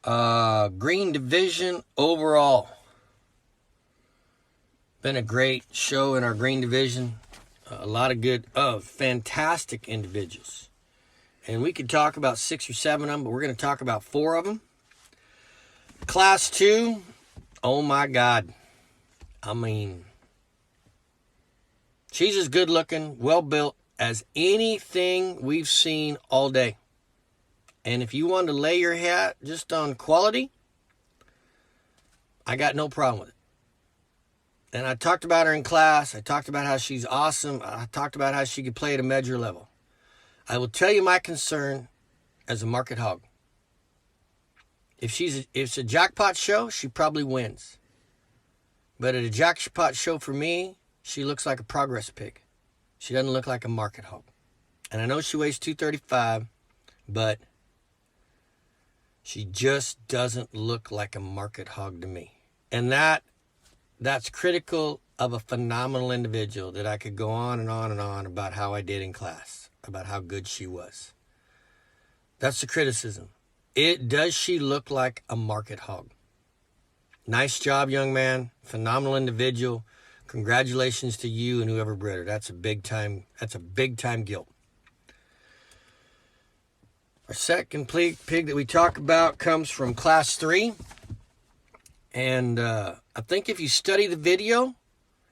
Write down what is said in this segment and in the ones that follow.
Green division overall. Been a great show in our green division. A lot of good, fantastic individuals. And we could talk about 6 or 7 of them, but we're going to talk about 4 of them. Class 2, oh my God. I mean, she's as good looking, well built as anything we've seen all day. And if you want to lay your hat just on quality, I got no problem with it. And I talked about her in class. I talked about how she's awesome. I talked about how she could play at a major level. I will tell you my concern as a market hog. If it's a jackpot show, she probably wins. But at a jackpot show for me, she looks like a progress pig. She doesn't look like a market hog. And I know she weighs 235, but she just doesn't look like a market hog to me. And that's critical of a phenomenal individual that I could go on and on and on about how I did in class, about how good she was. That's the criticism. Does she look like a market hog? Nice job, young man. Phenomenal individual. Congratulations to you and whoever bred her. That's a big time guilt. Our second pig that we talk about comes from class 3. And I think if you study the video,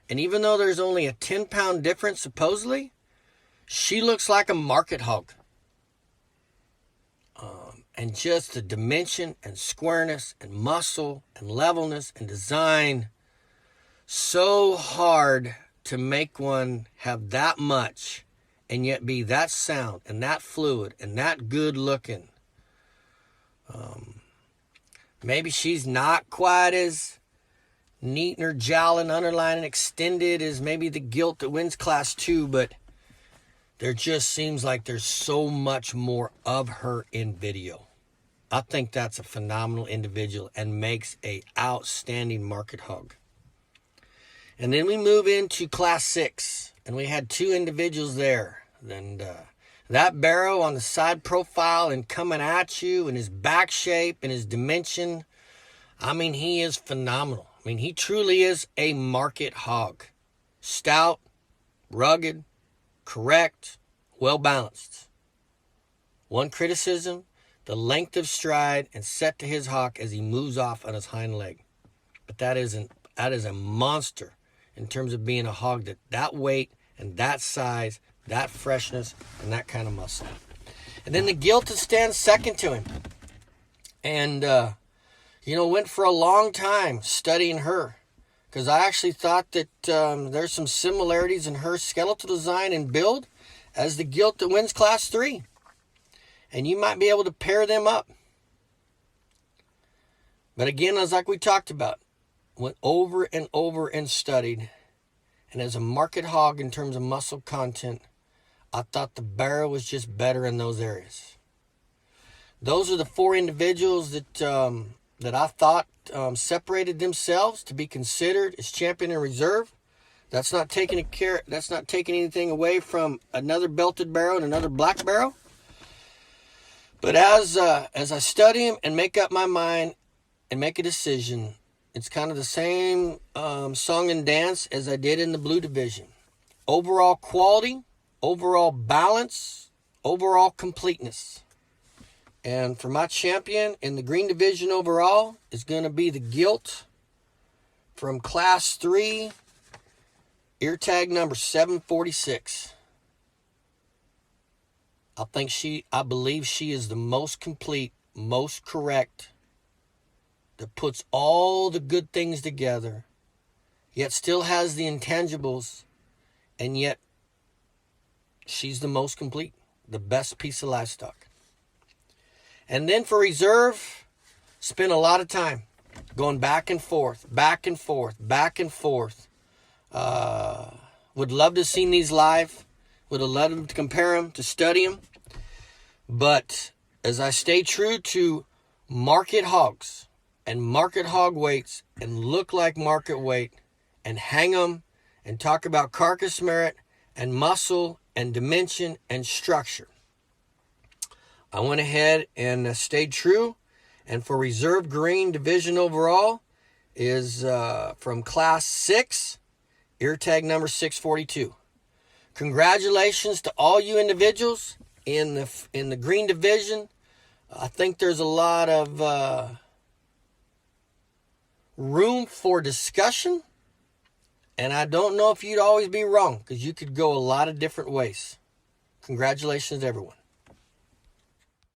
and even though there's only a 10-pound difference supposedly, she looks like a market hog. And just the dimension and squareness and muscle and levelness and design, so hard to make one have that much and yet be that sound and that fluid and that good looking. Maybe she's not quite as neat in her jowl and underline and extended as maybe the gilt that wins class 2, but there just seems like there's so much more of her in video. I think that's a phenomenal individual and makes a outstanding market hog. And then we move into class 6, and we had 2 individuals there. And that barrow on the side profile and coming at you and his back shape and his dimension, I mean, he is phenomenal. I mean, he truly is a market hog. Stout, rugged, correct, well-balanced. One criticism, the length of stride and set to his hock as he moves off on his hind leg. But that is a monster in terms of being a hog that weight and that size, that freshness, and that kind of muscle. And then the gilt that stands second to him. And, went for a long time studying her. Because I actually thought that there's some similarities in her skeletal design and build as the gilt that wins class 3. And you might be able to pair them up. But again, as like we talked about, went over and over and studied. And as a market hog in terms of muscle content, I thought the barrow was just better in those areas. Those are the 4 individuals that I thought separated themselves to be considered as champion in reserve. That's not taking anything away from another belted barrow and another black barrow. But as I study them and make up my mind and make a decision, it's kind of the same song and dance as I did in the blue division. Overall quality, overall balance, overall completeness. And for my champion in the green division overall is going to be the gilt from class 3, ear tag number 746. I believe she is the most complete, most correct, that puts all the good things together, yet still has the intangibles, and yet she's the most complete, the best piece of livestock. And then for reserve, spent a lot of time going back and forth. Would love to have seen these live. Would have loved to compare them, to study them. But as I stay true to market hogs and market hog weights and look like market weight and hang them and talk about carcass merit and muscle and dimension and structure, I went ahead and stayed true And for reserve green division overall is from class 6, ear tag number 642. Congratulations to all you individuals in the green division. I think there's a lot of room for discussion, and I don't know if you'd always be wrong, because you could go a lot of different ways. Congratulations, everyone.